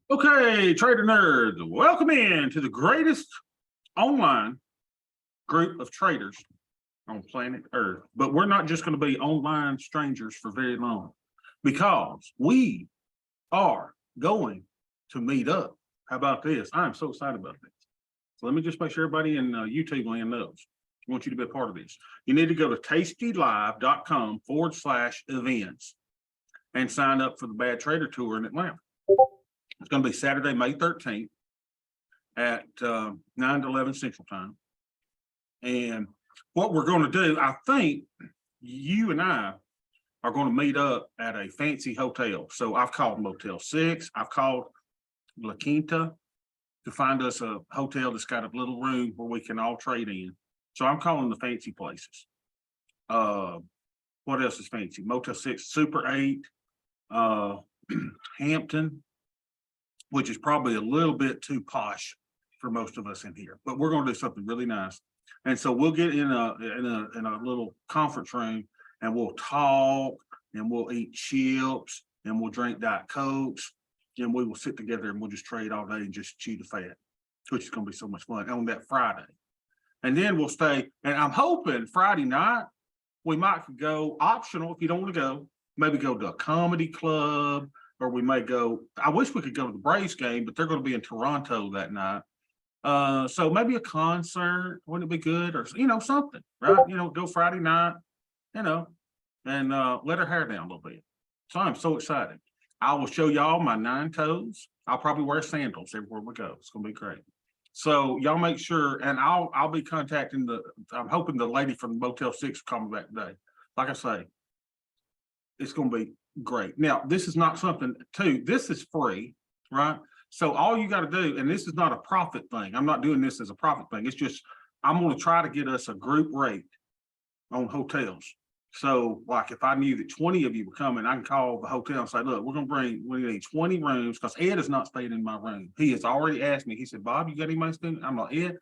Okay, trader nerds, welcome in to the greatest online group of traders on planet Earth. But we're not just going to be online strangers for very long because we are going to meet up. How about this? I'm so excited about this. So let me just make sure everybody in YouTube land knows. I want you to be a part of this. You need to go to tastylive.com/events and sign up for the Bad Trader Tour in Atlanta. It's going to be Saturday, May 13th at 9 to 11 Central Time. And what we're going to do, I think you and I are going to meet up at a fancy hotel. So I've called Motel 6. I've called La Quinta to find us a hotel that's got a little room where we can all trade in. So I'm calling the fancy places. What else is fancy? Motel 6, Super 8, Hampton, which is probably a little bit too posh for most of us in here, but we're going to do something really nice. And so we'll get in a little conference room and we'll talk and we'll eat chips and we'll drink Diet Cokes and we will sit together and we'll just trade all day and just chew the fat, which is going to be so much fun on that Friday. And then we'll stay, and I'm hoping Friday night we might go optional if you don't want to go, maybe go to a comedy club, or we may go, I wish we could go to the Braves game, but they're going to be in Toronto that night. So maybe a concert, wouldn't it be good? Or, something, right? Go Friday night, and let her hair down a little bit. So I'm so excited. I will show y'all my 9 toes. I'll probably wear sandals everywhere we go. It's going to be great. So y'all make sure, and I'll be contacting I'm hoping the lady from Motel 6 will call me back today. Like I say, it's going to be great. Now, this is not something this is free, right? So all you got to do, and this is not a profit thing. I'm not doing this as a profit thing. It's just, I'm going to try to get us a group rate on hotels. So like if I knew that 20 of you were coming, I can call the hotel and say, look, we need 20 rooms because Ed is not staying in my room. He has already asked me. He said, Bob, you got anybody staying? I'm like, Ed,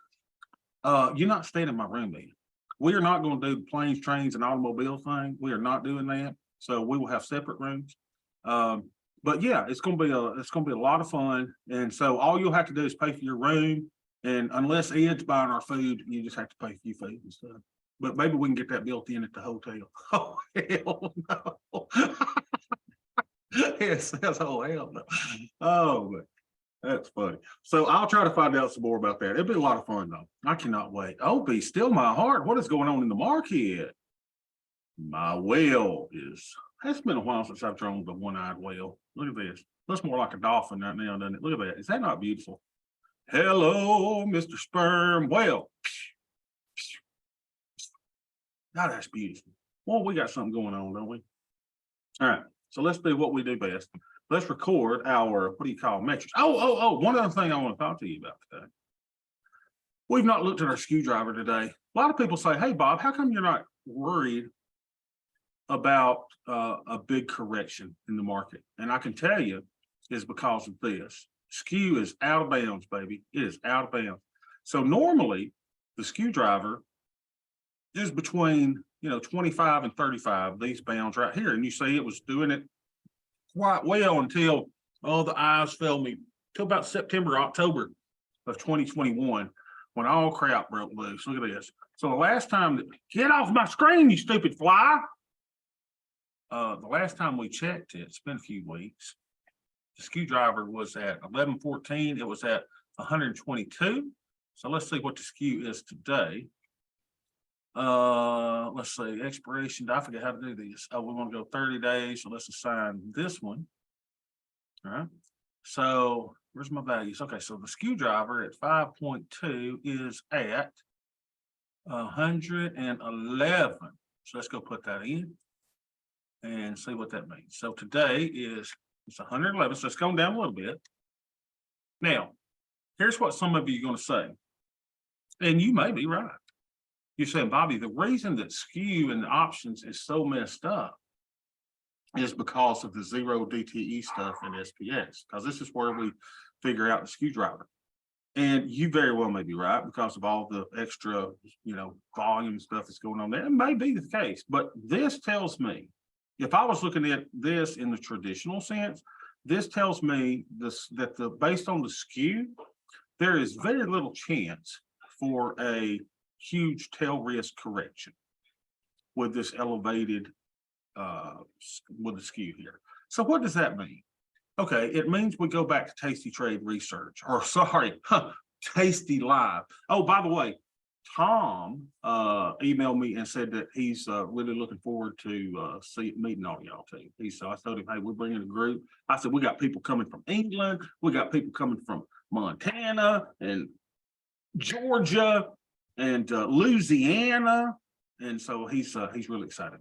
you're not staying in my room, Ed. We are not going to do the planes, trains, and automobile thing. We are not doing that. So we will have separate rooms. But yeah, it's gonna be a lot of fun. And so all you'll have to do is pay for your room. And unless Ed's buying our food, you just have to pay for your food and stuff. But maybe we can get that built in at the hotel. Oh hell no. It says, oh hell no. Oh, but that's funny. So I'll try to find out some more about that. It'll be a lot of fun though. I cannot wait. Oh, be still my heart. What is going on in the market? My whale it's been a while since I've drawn the one-eyed whale. Look at this. Looks more like a dolphin right now, doesn't it? Look at that. Is that not beautiful? Hello, Mr. Sperm Whale. God, that's beautiful. Well, we got something going on, don't we? All right. So let's do what we do best. Let's record our, what do you call, metrics? Oh, one other thing I want to talk to you about today. We've not looked at our screwdriver today. A lot of people say, hey, Bob, how come you're not worried about a big correction in the market? And I can tell you is because of this. Skew is out of bounds, baby. It is out of bounds. So normally the screwdriver is between 25 and 35, these bounds right here. And you see it was doing it quite well until the eyes failed me till about September, October of 2021 when all crap broke loose. Look at this. So the last time get off my screen, you stupid fly. The last time we checked it, it's been a few weeks. The screwdriver was at 1114. It was at 122. So let's see what the skew is today. Let's see, expiration. I forget how to do this. Oh, we want to go 30 days. So let's assign this one. All right. So where's my values? Okay, so the screwdriver at 5.2 is at 111. So let's go put that in and see what that means. So today it's 111, so it's going down a little bit. Now, here's what some of you are going to say, and you may be right. You're saying, Bobby, the reason that skew and the options is so messed up is because of the 0 DTE stuff in SPX, because this is where we figure out the screwdriver. And you very well may be right because of all the extra, volume stuff that's going on there. It may be the case, but this tells me, if I was looking at this in the traditional sense, this tells me that based on the skew, there is very little chance for a huge tail risk correction with this elevated with the skew here. So what does that mean? Okay, it means we go back to Tasty Trade Research, or sorry, Tasty Live. Oh, by the way, Tom emailed me and said that he's really looking forward to meeting all y'all too. I told him, hey, we're bringing a group. I said, we got people coming from England, we got people coming from Montana and Georgia and Louisiana, and so he's really excited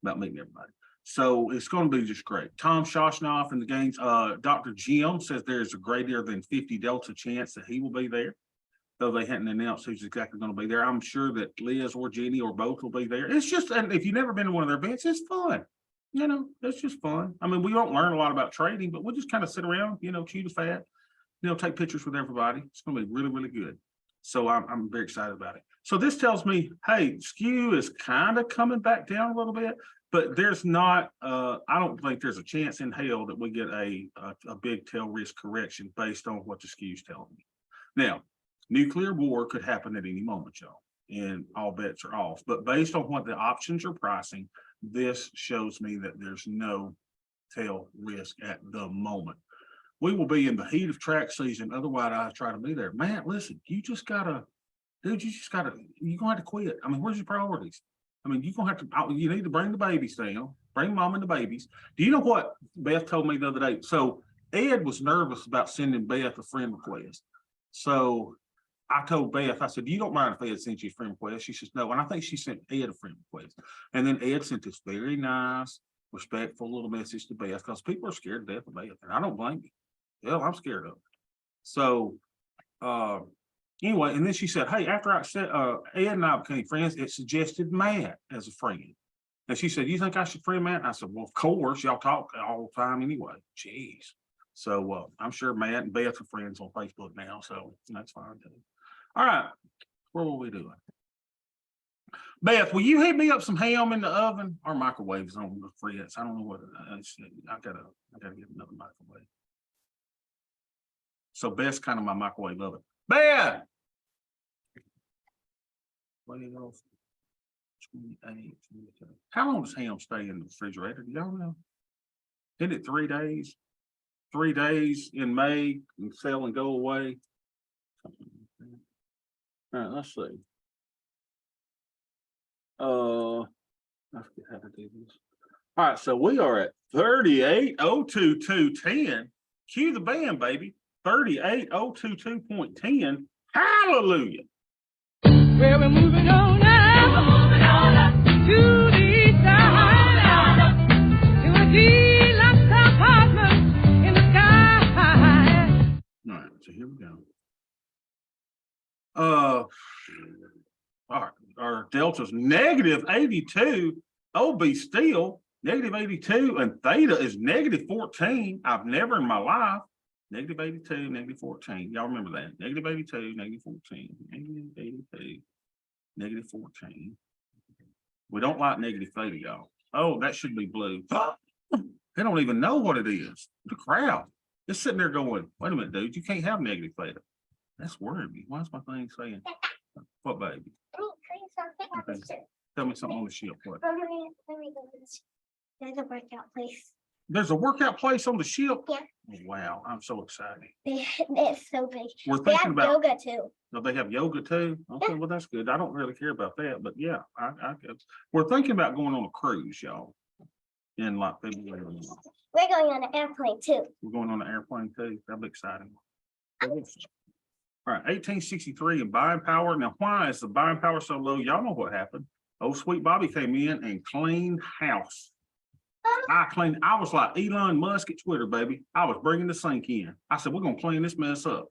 about meeting everybody. So it's going to be just great. Tom Shoshnoff and the games. Dr. Jim says there's a greater than 50 Delta chance that he will be there, though they hadn't announced who's exactly going to be there. I'm sure that Liz or Jenny or both will be there. It's just, and if you've never been to one of their events, it's fun. You know, it's just fun. I mean, we don't learn a lot about trading, but we'll just kind of sit around, you know, chew the fat, you know, take pictures with everybody. It's going to be really, really good. So I'm very excited about it. So this tells me, hey, skew is kind of coming back down a little bit, but there's not, I don't think there's a chance in hell that we get a big tail risk correction based on what the skew's telling me. Now, nuclear war could happen at any moment, y'all, and all bets are off. But based on what the options are pricing, this shows me that there's no tail risk at the moment. We will be in the heat of track season. Otherwise, I try to be there. Man, listen, you just gotta, dude, you're gonna have to quit. I mean, where's your priorities? I mean, you're gonna have to, you need to bring the babies down, bring mom and the babies. Do you know what Beth told me the other day? So Ed was nervous about sending Beth a friend request. So I told Beth, I said, you don't mind if Ed sends you a friend request? She says, no. And I think she sent Ed a friend request. And then Ed sent this very nice, respectful little message to Beth because people are scared to death of Beth. And I don't blame you. Hell, I'm scared of it. So anyway, and then she said, hey, after I said Ed and I became friends, it suggested Matt as a friend. And she said, you think I should friend Matt? And I said, well, of course, y'all talk all the time anyway. Jeez. So I'm sure Matt and Beth are friends on Facebook now, so that's fine too. All right, what were we doing? Beth, will you heat me up some ham in the oven? Our microwave is on the fritz. I don't know what I gotta get another microwave. So Beth's kind of my microwave oven. Beth! 28, 22. How long does ham stay in the refrigerator? Do y'all know? Isn't it 3 days? 3 days in May and sell and go away. All right, let's see. I forget how to do this. All right, so we are at 38,022.10. Cue the band, baby. 38,022.10. Hallelujah. Well, we're moving on now. We're moving on up to the side. To a deluxe apartment in the sky. All right, so here we go. All right, our delta's -82. OB steel -82, and theta is -14. I've never in my life. -82, -14. Y'all remember that? -82, -14, -82, -14. We don't like negative theta, y'all. Oh, that should be blue. They don't even know what it is. The crowd is sitting there going, wait a minute, dude, you can't have negative theta. That's worrying me. Why is my thing saying what, baby? Okay. Tell me something on the ship. What? Let me go to this. There's a workout place. There's a workout place on the ship? Yeah. Wow, I'm so excited. It's so big. We're They thinking have about yoga too. no, they have yoga too. Okay, Yeah. well, that's good. I don't really care about that, but yeah, I guess we're thinking about going on a cruise, y'all. In like February. We're going on an airplane too. We're going on an airplane too. That'll be exciting. All right, 1863 in buying power. Now, why is the buying power so low? Y'all know what happened. Oh, sweet Bobby came in and cleaned house. I was like Elon Musk at Twitter, baby. I was bringing the sink in. I said, we're going to clean this mess up.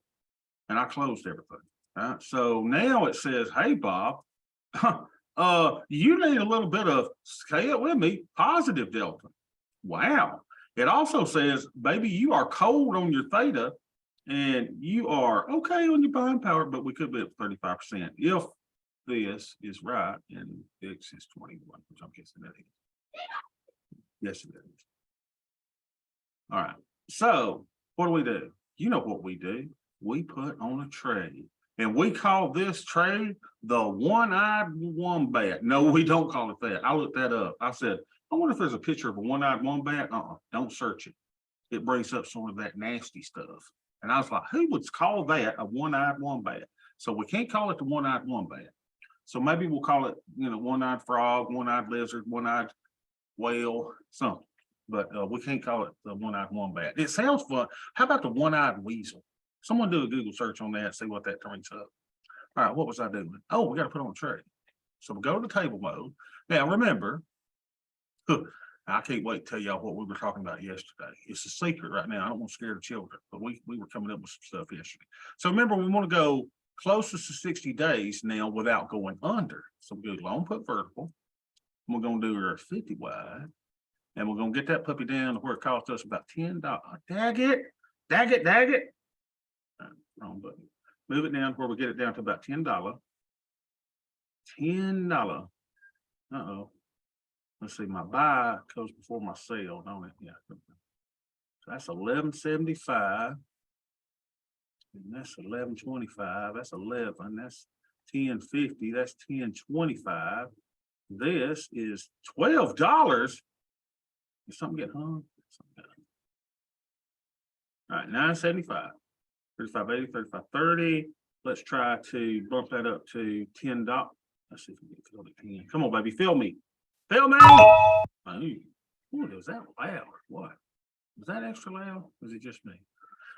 And I closed everything. All right, so now it says, hey, Bob, you need a little bit of, say it with me, positive delta. Wow. It also says, baby, you are cold on your theta and you are okay on your buying power, but we could be at 35% if this is right and X is 21, which I'm guessing that is. Yes, it is. All right. So what do? You know what we do? We put on a trade. And we call this trade the one-eyed wombat. No, we don't call it that. I looked that up. I said, I wonder if there's a picture of a one-eyed wombat. Don't search it. It brings up sort of that nasty stuff. And I was like, who would call that a one-eyed wombat? So we can't call it the one-eyed wombat. So maybe we'll call it, one-eyed frog, one-eyed lizard, one-eyed whale, something. But we can't call it the one-eyed wombat. It sounds fun. How about the one-eyed weasel? Someone do a Google search on that, see what that turns up. All right, what was I doing? Oh, we got to put on a trade. So we go to the table mode. Now remember, I can't wait to tell y'all what we were talking about yesterday. It's a secret right now. I don't want to scare the children, but we were coming up with some stuff yesterday. So remember, we want to go closest to 60 days now without going under. So we go long put vertical. We're going to do our 50 wide. And we're going to get that puppy down to where it cost us about $10. Dag it. Wrong button. Move it down where we get it down to about $10. $10. Uh-oh. Let's see, my buy goes before my sale, don't it? Yeah. So that's $11.75. And that's $11.25. That's 11. That's $10.50. That's $10.25. This is $12. Did something get hung? All right, $9.75. 35.80, 35.30. Let's try to bump that up to $10. Let's see if we can fill it 10. Come on, baby, fill me. Fill me. Oh, was that loud? What? Was that extra loud? Was it just me?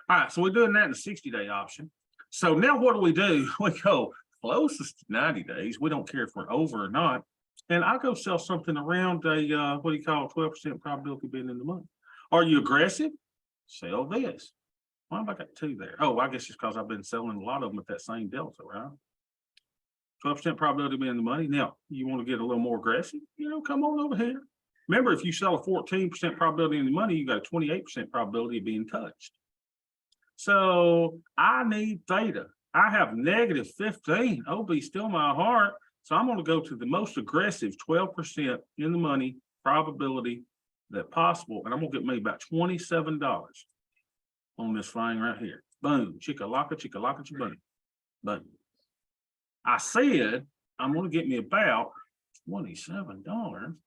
All right, so we're doing that in the 60-day option. So now what do? We go closest to 90 days. We don't care if we're over or not. And I go sell something around a 12% probability of being in the money. Are you aggressive? Sell this. Why have I got two there? Oh, I guess it's because I've been selling a lot of them at that same delta, right? 12% probability of being in the money. Now, you want to get a little more aggressive? Come on over here. Remember, if you sell a 14% probability in the money, you got a 28% probability of being touched. So I need theta. I have -15. Oh, be still my heart. So I'm going to go to the most aggressive 12% in the money probability that possible. And I'm going to get me about $27 on this thing right here. Boom. Chicka-laka, boom. Boom. I said I'm going to get me about $27.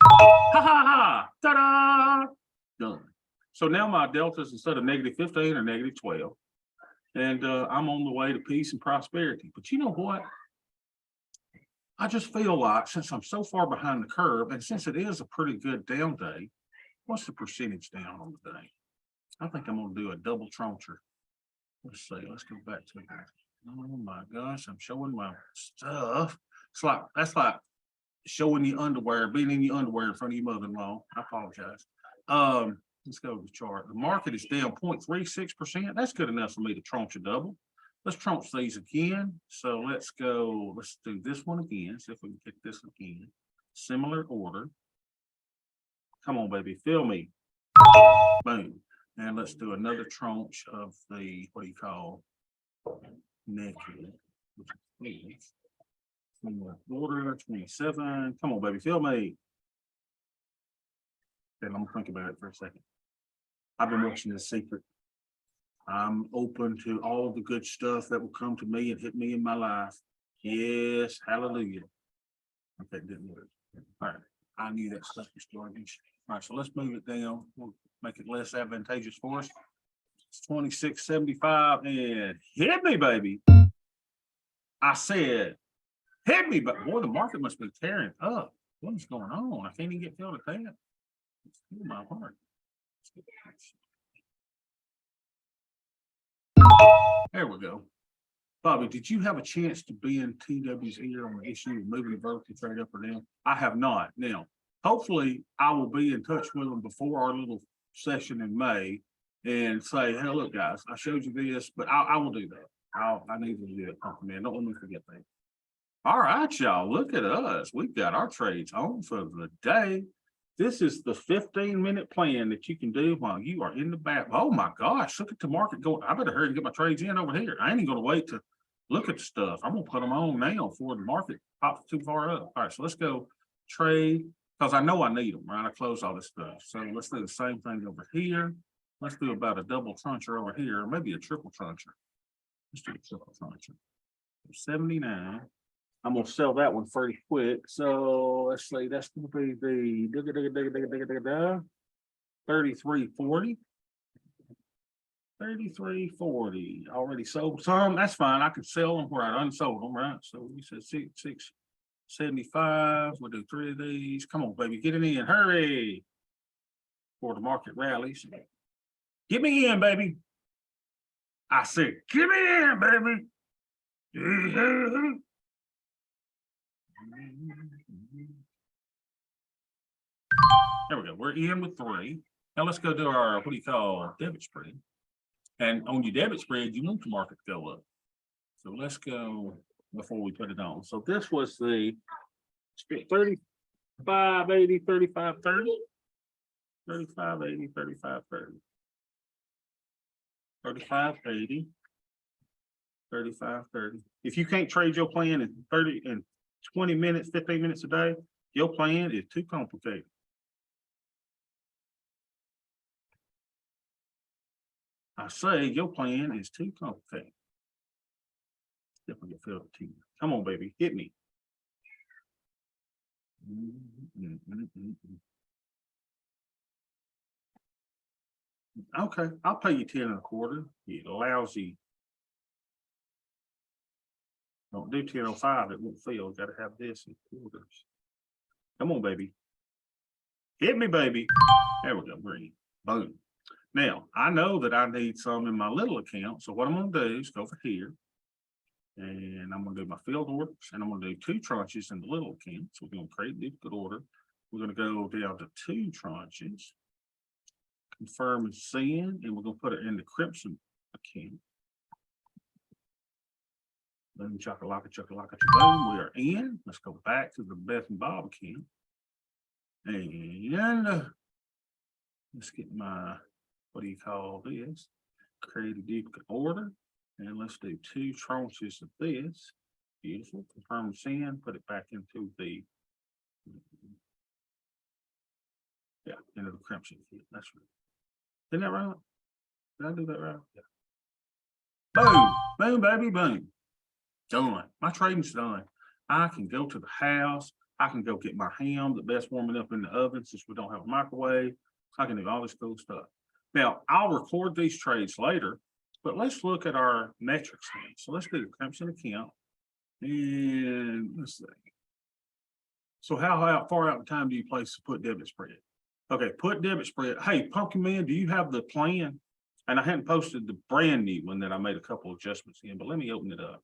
Ha ha ha. Ta-da. Done. So now my deltas instead of -15 are -12. And I'm on the way to peace and prosperity. But you know what? I just feel like since I'm so far behind the curve, and since it is a pretty good down day, what's the percentage down on the day? I think I'm going to do a double trancher. Let's see. Let's go back to that. Oh my gosh, I'm showing my stuff. That's like showing your underwear, being in your underwear in front of your mother-in-law. I apologize. Let's go to the chart. The market is down 0.36%. That's good enough for me to tranche a double. Let's tranche these again. So let's go, let's do this one again. See if we can get this again. Similar order. Come on, baby, fill me. Boom. And let's do another tranche of the, naked. Order 27. Come on, baby, fill me. Then I'm gonna think about it for a second. I've been watching The Secret. I'm open to all the good stuff that will come to me and hit me in my life. Yes, hallelujah. Okay, didn't work. All right, I knew that stuff was starting. All right, so let's move it down. We'll make it less advantageous for us. It's 26.75 and hit me, baby. I said, hit me, but boy, the market must be tearing up. What is going on? I can't even get filled at that. It's my heart. There we go. Bobby, did you have a chance to be in TW's ear on the issue of moving the vertical trade up or down? I have not. Now, hopefully I will be in touch with them before our little session in May and say, hey, look, guys, I showed you this, but I will do that. I need to do it. Man, don't let me forget that. All right, y'all, look at us. We've got our trades on for the day. This is the 15-minute plan that you can do while you are in the back. Oh my gosh, look at the market going. I better hurry and get my trades in over here. I ain't even gonna wait to look at the stuff. I'm gonna put them on now before the market pops too far up. All right, so let's go trade because I know I need them, right? I close all this stuff. So let's do the same thing over here. Let's do about a double truncher over here, maybe a triple truncher. Let's do a triple truncher. 79. I'm gonna sell that one pretty quick. So let's see, that's gonna be the 3340. 3340. Already sold some. That's fine. I could sell them where I unsold them, right? So we said 675. We'll do 3 of these. Come on, baby, get it in. Hurry. For the market rallies. Get me in, baby. I said, get me in, baby. There we go. We're in with 3. Now let's go do our, what do you call, debit spread. And on your debit spread, you want the market to go up. So let's go before we put it on. So this was the 3580, 3530. 3580, 3530. 3580. 3530. If you can't trade your plan in 20 minutes, 15 minutes a day, your plan is too complicated. I say your plan is too complicated. Definitely feel it to you. Come on, baby, hit me. Okay, I'll pay you 10 1/4. You lousy. Don't do 10.05, it won't feel. Gotta have this in quarters. Come on, baby. Hit me, baby. There we go, green. Boom. Now, I know that I need some in my little account, so what I'm gonna do is go over here. And I'm gonna do my field orders, and I'm gonna do 2 tranches in the little account. So we're gonna create duplicate order. We're gonna go down to 2 tranches. Confirm and send, and we're gonna put it in the Crimson account. Boom, chakalaka, chakalaka, boom. We are in. Let's go back to the Beth and Bob account. And let's get my, what do you call this? Create a duplicate order. And let's do 2 tranches of this. Beautiful. Confirm and send, put it back into the, yeah, into the Crimson account. That's right. Isn't that right? Did I do that right? Yeah. Boom, boom, baby, boom. Done. My trading's done. I can go to the house. I can go get my ham, the best warming up in the oven since we don't have a microwave. I can do all this cool stuff. Now, I'll record these trades later, but let's look at our metrics now. So let's do the Crimson account. And let's see. So how far out in time do you place the put debit spread? Okay, put debit spread. Hey, Pumpkin Man, do you have the plan? And I hadn't posted the brand new one that I made a couple adjustments in, but let me open it up.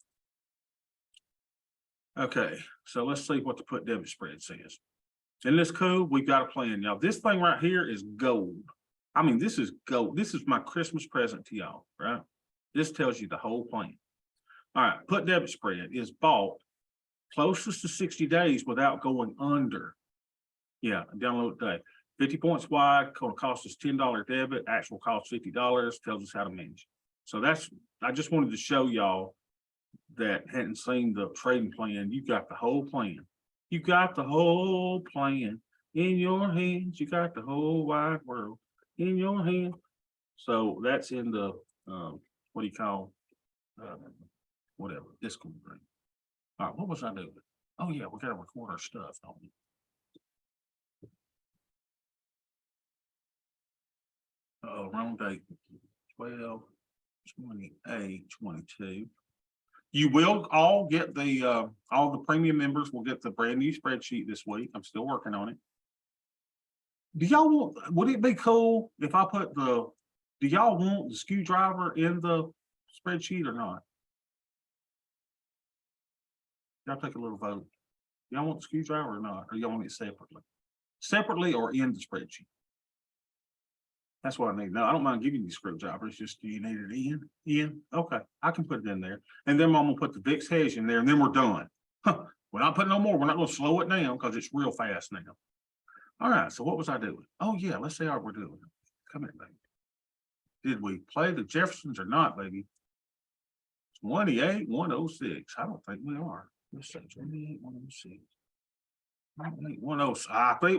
Okay, so let's see what the put debit spread says. Isn't this cool? We've got a plan. Now, this thing right here is gold. I mean, this is gold. This is my Christmas present to y'all, right? This tells you the whole plan. All right, put debit spread is bought closest to 60 days without going under. Yeah, download it today. 50 points wide, gonna cost us $10 debit, actual cost $50, tells us how to manage. So that's, I just wanted to show y'all that hadn't seen the trading plan. You got the whole plan. You got the whole plan in your hands. You got the whole wide world in your hand. So that's in the, what do you call, whatever, Discord group. All right, what was I doing? Oh yeah, we gotta record our stuff, don't we? Oh, wrong date. 12/28/22. You will all get the all the premium members will get the brand new spreadsheet this week. I'm still working on it. Do y'all want, would it be cool if I put the, do y'all want the screwdriver in the spreadsheet or not? Y'all take a little vote. Y'all want the screwdriver or not? Or y'all want it separately? Separately or in the spreadsheet? That's what I need. No, I don't mind giving you screwdrivers. Just, do you need it in? In? Okay, I can put it in there. And then I'm gonna put the VIX hedge in there and then we're done. Huh. We're not putting no more. We're not gonna slow it down because it's real fast now. All right, so what was I doing? Oh yeah, let's see how we're doing. Come here, baby. Did we play the Jeffersons or not, baby? 28-106. I don't think we are. Let's say 28-106. I think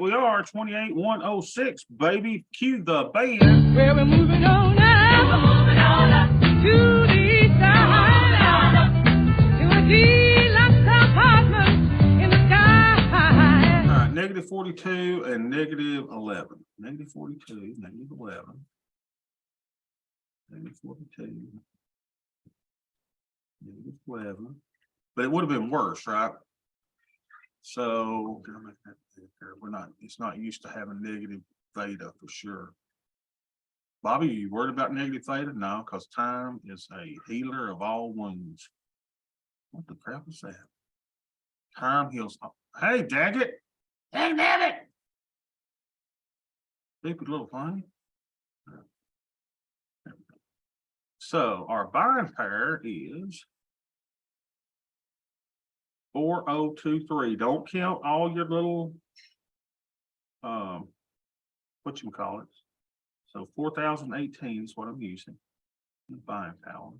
we are 28,106, baby. Cue the band. Well, we're moving on now to the side, to a deluxe apartment in the sky. All right, negative 42 and negative 11. Negative 42, negative 11. Negative 42. Negative 11. But it would have been worse, right? So, gonna make that bigger. It's not used to having negative theta for sure. Bobby, you worried about negative theta? No, because time is a healer of all wounds. What the crap is that? Time heals. Hey, Daggett. Hey, Daggett. Stupid little thing. So our buying pair is 4023. Don't count all your little what you call it. So 4018 is what I'm using. Buying power.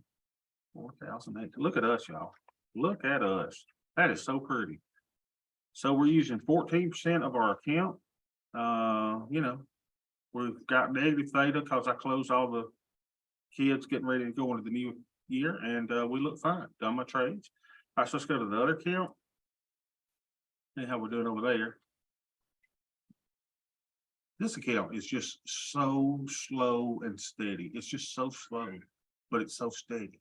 4008. Look at us, y'all. Look at us. That is so pretty. So we're using 14% of our account. You know, we've got negative theta because I closed all the kids getting ready to go into the new year, and we look fine. Done my trades. All right, so let's go to the other account. See how we're doing over there. This account is just so slow and steady. It's just so slow, but it's so steady.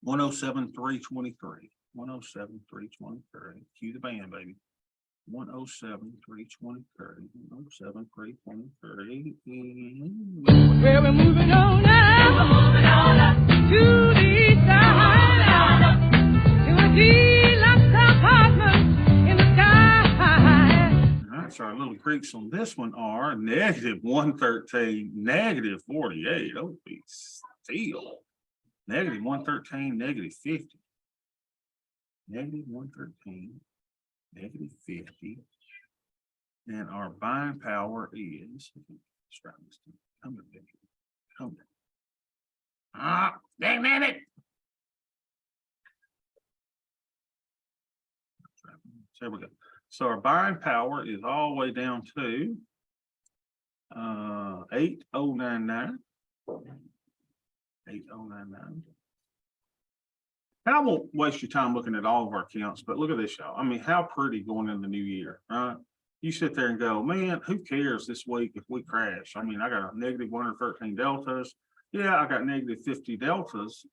107,323. 107,323. Cue the band, baby. 107,323. 107,323. Well, we're moving on now to the side, to a deluxe apartment in the sky. All right, so our little creeks on this one are negative 113, negative 48. Oh, be still. Negative 113, negative 50. Negative 113, negative 50. And our buying power is, come to baby. Come to. Ah, dang it. There we go. So our buying power is all the way down to 8099. 8099. And I won't waste your time looking at all of our accounts, but look at this, y'all. I mean, how pretty going in the new year, right? You sit there and go, man, who cares this week if we crash? I mean, I got a negative 113 deltas. Yeah, I got negative 50 deltas.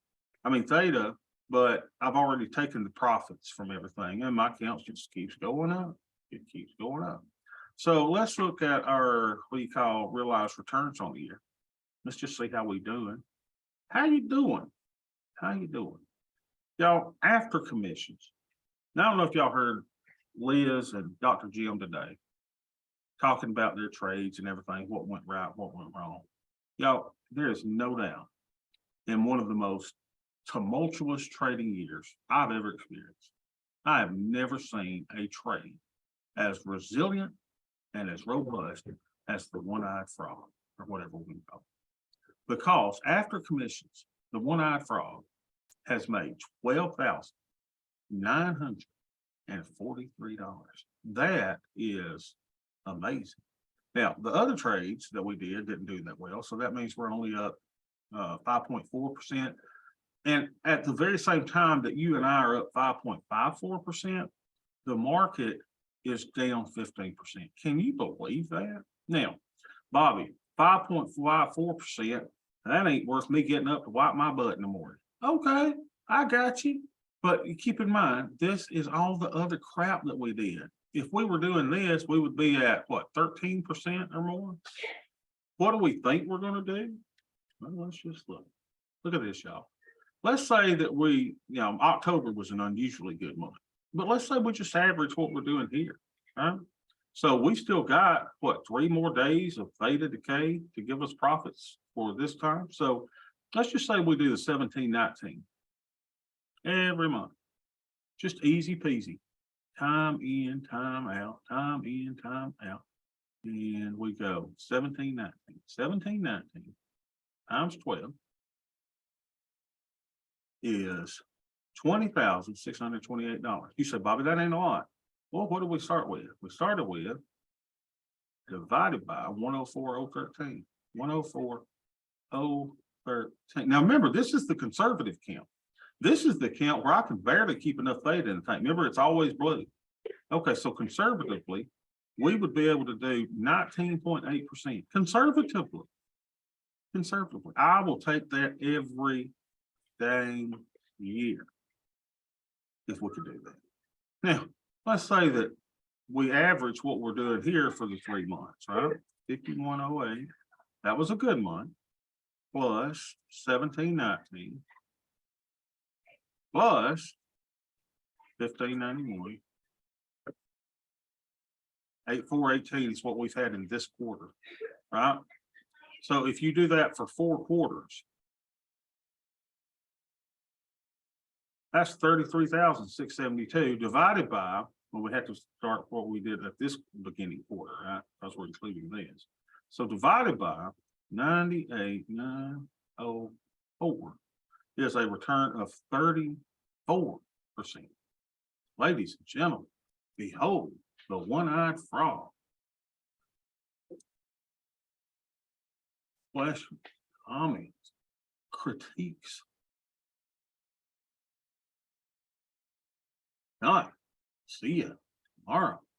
I mean, theta, but I've already taken the profits from everything, and my account just keeps going up. It keeps going up. So let's look at our, what you call realized returns on the year. Let's just see how we doing. How you doing? How you doing? Y'all, after commissions. Now, I don't know if y'all heard Liz and Dr. Jim today talking about their trades and everything, what went right, what went wrong. Y'all, there is no doubt in one of the most tumultuous trading years I've ever experienced. I have never seen a trade as resilient and as robust as the one-eyed frog, or whatever we call it. Because after commissions, the one-eyed frog has made $12,943. That is amazing. Now, the other trades that we didn't do that well. So that means we're only up 5.4%. And at the very same time that you and I are up 5.54%, the market is down 15%. Can you believe that? Now, Bobby, 5.54%, that ain't worth me getting up to wipe my butt in the morning. Okay, I got you. But keep in mind, this is all the other crap that we did. If we were doing this, we would be at what, 13% or more? What do we think we're going to do? Well, let's just look. Look at this, y'all. Let's say that we, October was an unusually good month, but let's say we just average what we're doing here. Right? So we still got what, 3 more days of theta decay to give us profits for this time. So let's just say we do the 1719 every month. Just easy peasy. Time in, time out, time in, time out. And we go 1719. 1719 times 12 is $20,628. You said, Bobby, that ain't a lot. Well, what did we start with? We started with divided by 104,013. 104,013. Now remember, this is the conservative count. This is the count where I can barely keep enough theta in the tank. Remember, it's always blue. Okay, so conservatively, we would be able to do 19.8%. Conservatively. Conservatively. I will take that every dang year if we could do that. Now, let's say that we average what we're doing here for the 3 months, right? 5108, that was a good month, plus 1719, plus 1591. 8418 is what we've had in this quarter, right? So if you do that for 4 quarters, that's 33,672 divided by, well, we have to start what we did at this beginning quarter, right? Because we're including this. So divided by 98,904 is a return of 34%. Ladies and gentlemen, behold the one-eyed frog. Questions, comments, critiques? All right, see ya tomorrow.